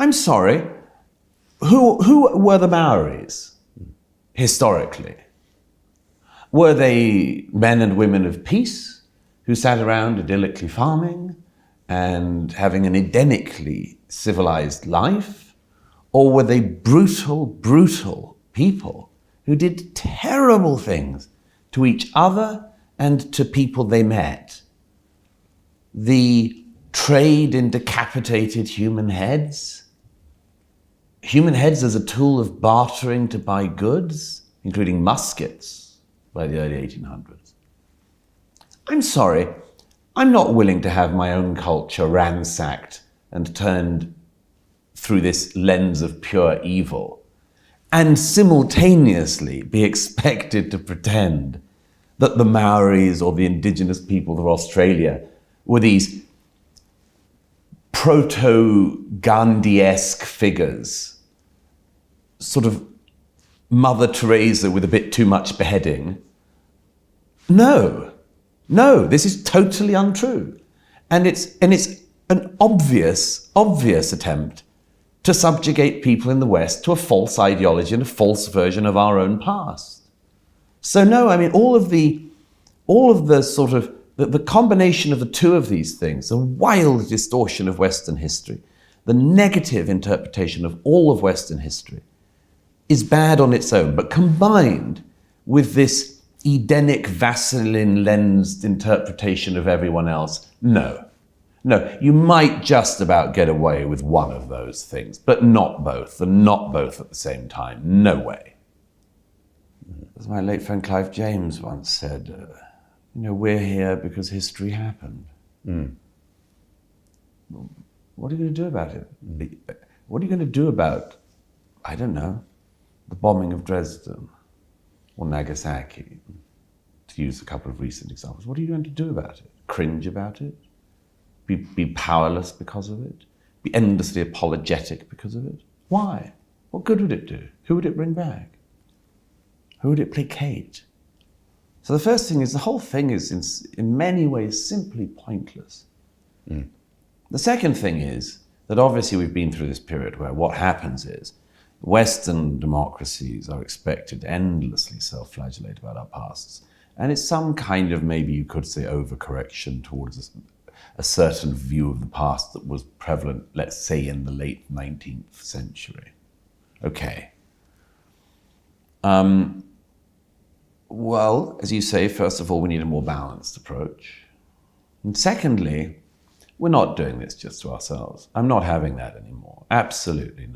I'm sorry, who were the Maoris historically? Were they men and women of peace who sat around idyllically farming and having an Edenically civilized life? Or were they brutal, brutal people who did terrible things to each other and to people they met? The trade in decapitated human heads as a tool of bartering to buy goods, including muskets, by the early 1800s. I'm sorry, I'm not willing to have my own culture ransacked and turned through this lens of pure evil, and simultaneously be expected to pretend that the Maoris or the indigenous peoples of Australia were these proto-Gandhi-esque figures, sort of Mother Teresa with a bit too much beheading. No, this is totally untrue. And it's an obvious attempt to subjugate people in the West to a false ideology and a false version of our own past. So no, I mean, all of the sort of, the combination of the two of these things, the wild distortion of Western history, the negative interpretation of all of Western history, is bad on its own, but combined with this Edenic Vaseline-lensed interpretation of everyone else, no, you might just about get away with one of those things, but not both, and not both at the same time. No way. As my late friend Clive James once said, we're here because history happened. Well, what are you going to do about it? What are you going to do about, I don't know, the bombing of Dresden or Nagasaki, to use a couple of recent examples? What are you going to do about it? Cringe about it? Be powerless because of it? Be endlessly apologetic because of it? Why? What good would it do? Who would it bring back? Who would it placate? So the first thing is, the whole thing is in many ways simply pointless. The second thing is that obviously we've been through this period where what happens is Western democracies are expected to endlessly self-flagellate about our pasts. And it's some kind of, maybe you could say, overcorrection towards a certain view of the past that was prevalent, let's say, in the late 19th century. Okay. Well, as you say, first of all, we need a more balanced approach. And secondly, we're not doing this just to ourselves. I'm not having that anymore. Absolutely